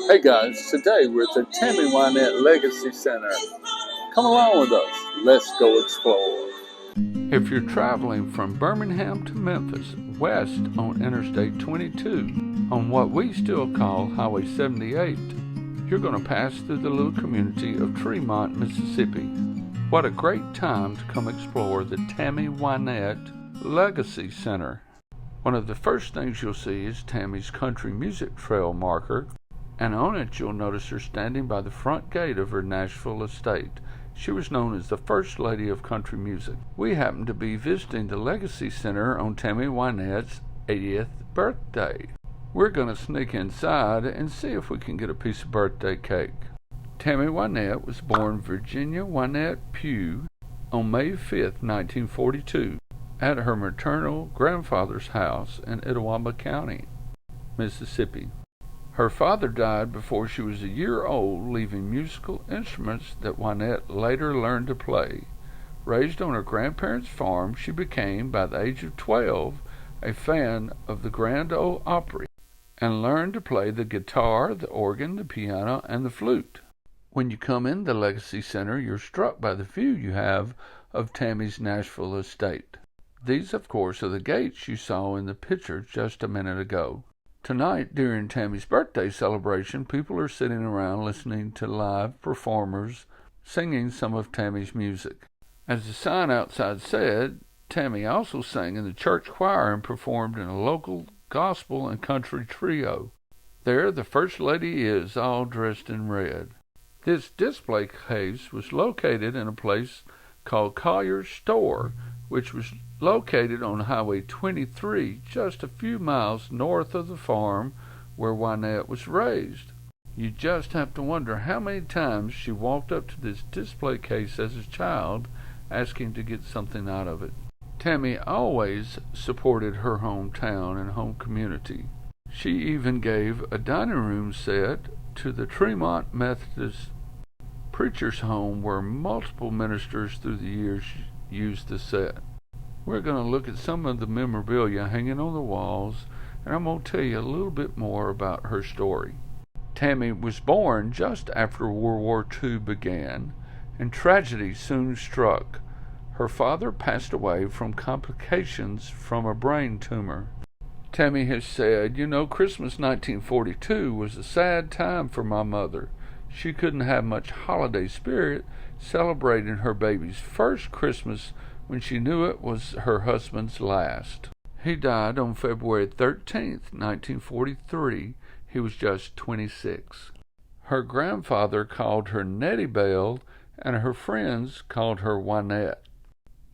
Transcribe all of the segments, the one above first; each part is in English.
Hey guys, today we're at the Tammy Wynette Legacy Center. Come along with us. Let's go explore. If you're traveling from Birmingham to Memphis, west on Interstate 22, on what we still call Highway 78, you're going to pass through the little community of Tremont, Mississippi. What a great time to come explore the Tammy Wynette Legacy Center. One of the first things you'll see is Tammy's country music trail marker, and on it you'll notice her standing by the front gate of her Nashville estate. She was known as the First Lady of Country Music. We happen to be visiting the Legacy Center on Tammy Wynette's 80th birthday. We're going to sneak inside and see if we can get a piece of birthday cake. Tammy Wynette was born Virginia Wynette Pugh on May 5, 1942, at her maternal grandfather's house in Itawamba County, Mississippi. Her father died before she was a year old, leaving musical instruments that Wynette later learned to play. Raised on her grandparents' farm, she became, by the age of 12, a fan of the Grand Ole Opry and learned to play the guitar, the organ, the piano, and the flute. When you come in the Legacy Center, you're struck by the view you have of Tammy's Nashville estate. These, of course, are the gates you saw in the picture just a minute ago. Tonight, during Tammy's birthday celebration, people are sitting around listening to live performers singing some of Tammy's music. As the sign outside said, Tammy also sang in the church choir and performed in a local gospel and country trio. There, the First Lady is, all dressed in red. This display case was located in a place called Collier's Store, which was located on Highway 23, just a few miles north of the farm where Wynette was raised. You just have to wonder how many times she walked up to this display case as a child, asking to get something out of it. Tammy always supported her hometown and home community. She even gave a dining room set to the Tremont Methodist Preacher's Home, where multiple ministers through the years used the set. We're going to look at some of the memorabilia hanging on the walls, and I'm going to tell you a little bit more about her story. Tammy was born just after World War II began, and tragedy soon struck. Her father passed away from complications from a brain tumor. Tammy has said, Christmas 1942 was a sad time for my mother. She couldn't have much holiday spirit celebrating her baby's first Christmas when she knew it was her husband's last. He died on February 13th, 1943. He was just 26. Her grandfather called her Nettie Bell, and her friends called her Wynette.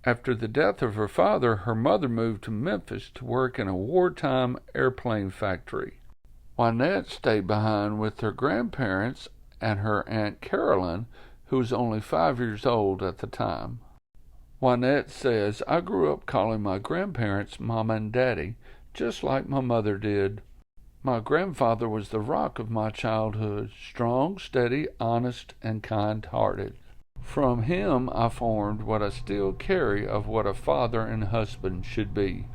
After the death of her father, her mother moved to Memphis to work in a wartime airplane factory. Wynette stayed behind with her grandparents and her Aunt Carolyn, who was only 5 years old at the time. Wynette says, I grew up calling my grandparents Mama and Daddy, just like my mother did. My grandfather was the rock of my childhood, strong, steady, honest, and kind-hearted. From him I formed what I still carry of what a father and husband should be.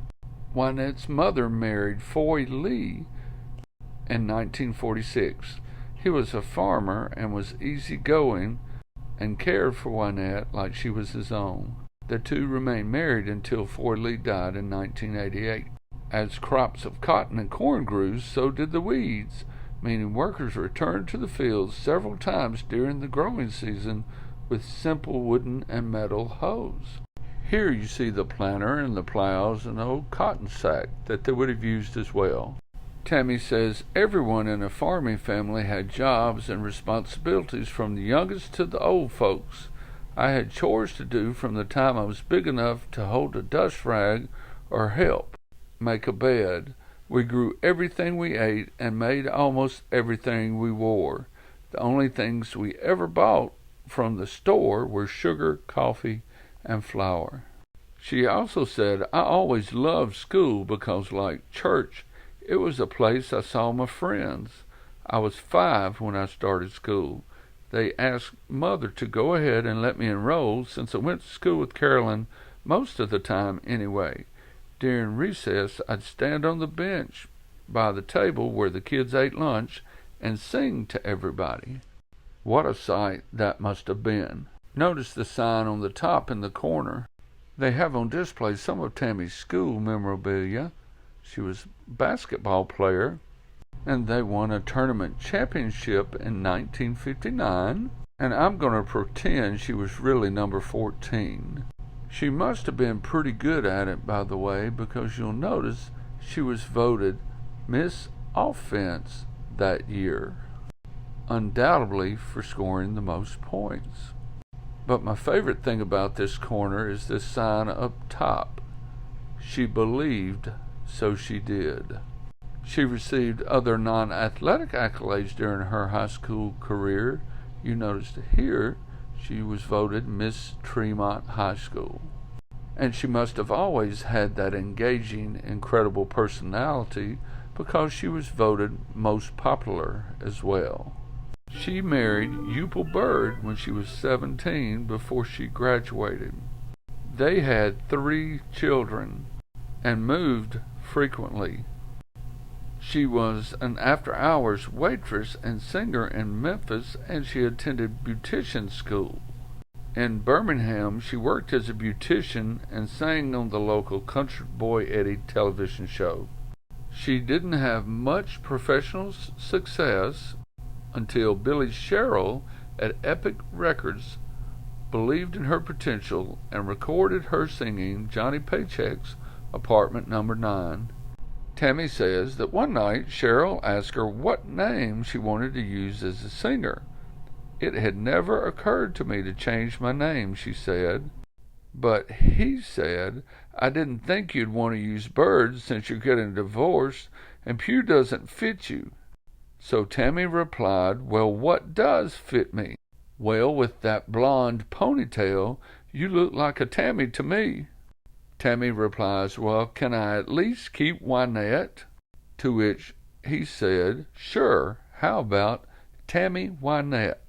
Wynette's mother married Foy Lee in 1946. He was a farmer and was easygoing and cared for Wynette like she was his own. The two remained married until Foy Lee died in 1988. As crops of cotton and corn grew, so did the weeds, meaning workers returned to the fields several times during the growing season with simple wooden and metal hoes. Here you see the planter and the plows and the old cotton sack that they would have used as well. Tammy says everyone in a farming family had jobs and responsibilities, from the youngest to the old folks. I had chores to do from the time I was big enough to hold a dust rag or help make a bed. We grew everything we ate and made almost everything we wore. The only things we ever bought from the store were sugar, coffee, and flour. She also said, I always loved school because, like church, it was a place I saw my friends. I was 5 when I started school. They asked Mother to go ahead and let me enroll, since I went to school with Carolyn most of the time anyway. During recess, I'd stand on the bench by the table where the kids ate lunch and sing to everybody. What a sight that must have been. Notice the sign on the top in the corner. They have on display some of Tammy's school memorabilia. She was a basketball player, and they won a tournament championship in 1959, and I'm going to pretend she was really number 14. She must have been pretty good at it, by the way, because you'll notice she was voted Miss Offense that year, undoubtedly for scoring the most points. But my favorite thing about this corner is this sign up top. She believed, so she did. She received other non-athletic accolades during her high school career. You noticed here she was voted Miss Tremont High School. And she must have always had that engaging, incredible personality because she was voted most popular as well. She married Upal Bird when she was 17 before she graduated. They had 3 children and moved frequently. She was an after-hours waitress and singer in Memphis, and she attended beautician school. In Birmingham, she worked as a beautician and sang on the local Country Boy Eddie television show. She didn't have much professional success until Billy Sherrill at Epic Records believed in her potential and recorded her singing Johnny Paycheck's Apartment Number 9. Tammy says that one night Sherrill asked her what name she wanted to use as a singer. "It had never occurred to me to change my name," she said. But he said, "I didn't think you'd want to use Bird since you're getting divorced and Pew doesn't fit you." So Tammy replied, "Well, what does fit me?" "Well, with that blonde ponytail, you look like a Tammy to me." Tammy replies, "Well, can I at least keep Wynette?" To which he said, "Sure, how about Tammy Wynette?"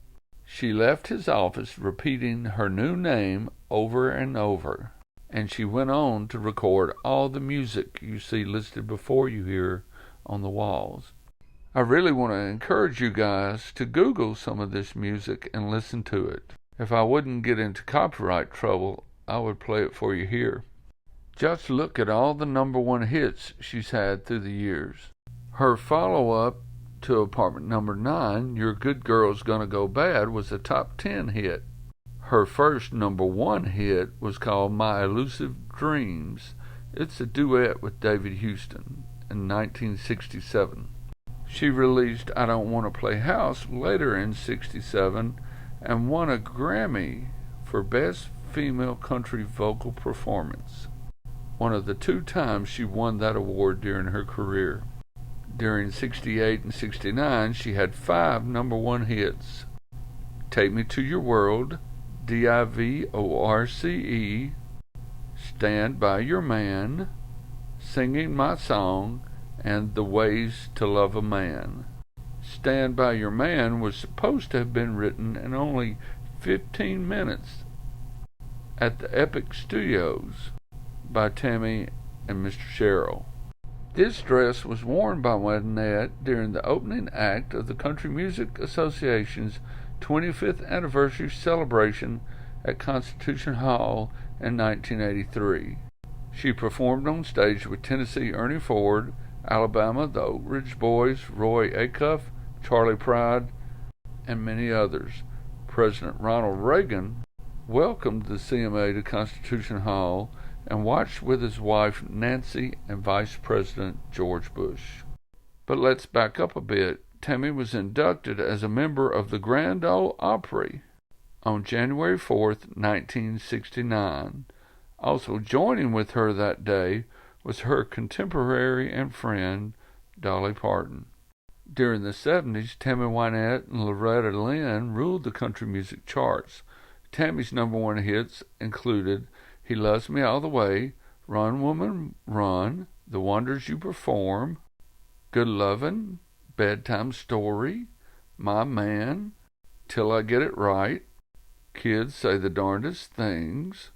She left his office repeating her new name over and over, and she went on to record all the music you see listed before you here on the walls. I really want to encourage you guys to Google some of this music and listen to it. If I wouldn't get into copyright trouble, I would play it for you here. Just look at all the number 1 hits she's had through the years. Her follow-up to Apartment Number 9, Your Good Girl's Gonna Go Bad, was a top 10 hit. Her first number 1 hit was called My Elusive Dreams. It's a duet with David Houston in 1967. She released I Don't Want to Play House later in 1967 and won a Grammy for Best Female Country Vocal Performance, one of the 2 times she won that award during her career. During 1968 and 1969, she had 5 number 1 hits. Take Me to Your World, Divorce, Stand by Your Man, Singing My Song, and The Ways to Love a Man. Stand by Your Man was supposed to have been written in only 15 minutes at the Epic Studios by Tammy and Mr. Sherrill. This dress was worn by Wynette during the opening act of the Country Music Association's 25th anniversary celebration at Constitution Hall in 1983. She performed on stage with Tennessee Ernie Ford, Alabama the Oak Ridge Boys, Roy Acuff, Charlie Pride, and many others. President Ronald Reagan welcomed the CMA to Constitution Hall and watched with his wife Nancy and Vice President George Bush. But let's back up a bit. Tammy was inducted as a member of the Grand Ole Opry on January 4th, 1969. Also joining with her that day was her contemporary and friend, Dolly Parton. During the 70s, Tammy Wynette and Loretta Lynn ruled the country music charts. Tammy's number 1 hits included He Loves Me All the Way, Run Woman Run, The Wonders You Perform, Good Lovin', Bedtime Story, My Man, Till I Get It Right, Kids Say the Darndest Things,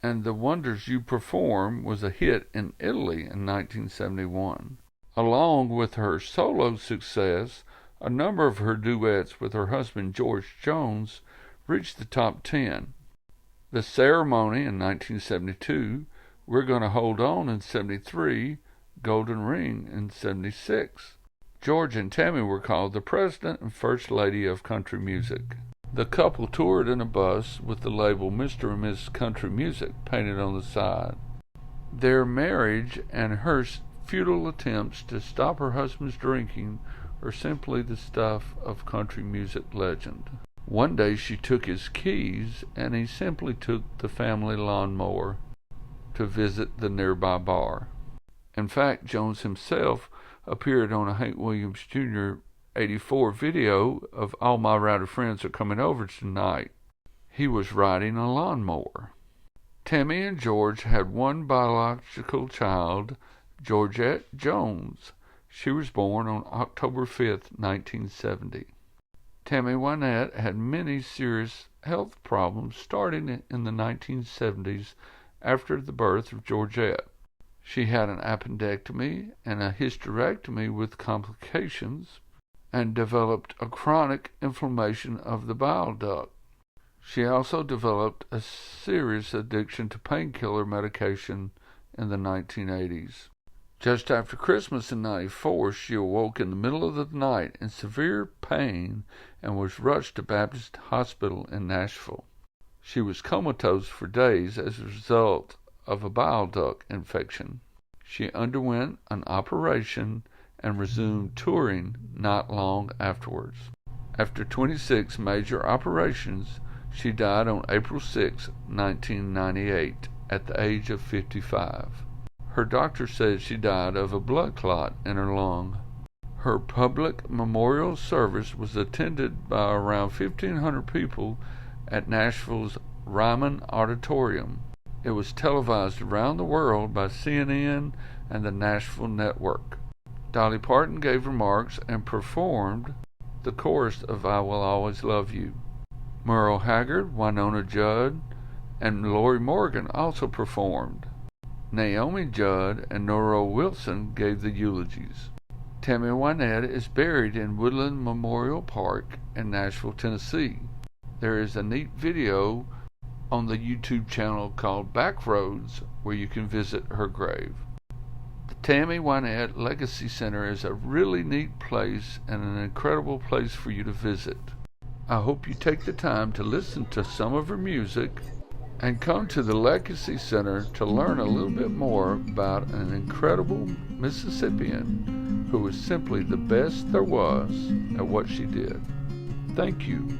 and The Wonders You Perform was a hit in Italy in 1971. Along with her solo success, A number of her duets with her husband George Jones reached the top 10. The Ceremony in 1972, We're Gonna Hold On in 73, Golden Ring in 76. George and Tammy were called the President and First Lady of Country Music. The couple toured in a bus with the label Mr. and Ms. Country Music painted on the side. Their marriage and her futile attempts to stop her husband's drinking are simply the stuff of country music legend. One day she took his keys and he simply took the family lawnmower to visit the nearby bar. In fact, Jones himself appeared on a Hank Williams Jr. 84 video of All My Rowdy Friends Are Coming Over Tonight. He was riding a lawnmower. Tammy and George had one biological child, Georgette Jones. She was born on October 5th, 1970. Tammy Wynette had many serious health problems starting in the 1970s after the birth of Georgette. She had an appendectomy and a hysterectomy with complications and developed a chronic inflammation of the bile duct. She also developed a serious addiction to painkiller medication in the 1980s. Just after Christmas in 94, she awoke in the middle of the night in severe pain and was rushed to Baptist Hospital in Nashville. She was comatose for days as a result of a bile duct infection. She underwent an operation and resumed touring not long afterwards. After 26 major operations, she died on April 6, 1998, at the age of 55. Her doctor said she died of a blood clot in her lung. Her public memorial service was attended by around 1,500 people at Nashville's Ryman Auditorium. It was televised around the world by CNN and the Nashville Network. Dolly Parton gave remarks and performed the chorus of I Will Always Love You. Merle Haggard, Winona Judd, and Lori Morgan also performed. Naomi Judd and Nora Wilson gave the eulogies. Tammy Wynette is buried in Woodland Memorial Park in Nashville, Tennessee. There is a neat video on the YouTube channel called Backroads where you can visit her grave. The Tammy Wynette Legacy Center is a really neat place and an incredible place for you to visit. I hope you take the time to listen to some of her music and come to the Legacy Center to learn a little bit more about an incredible Mississippian who was simply the best there was at what she did. Thank you.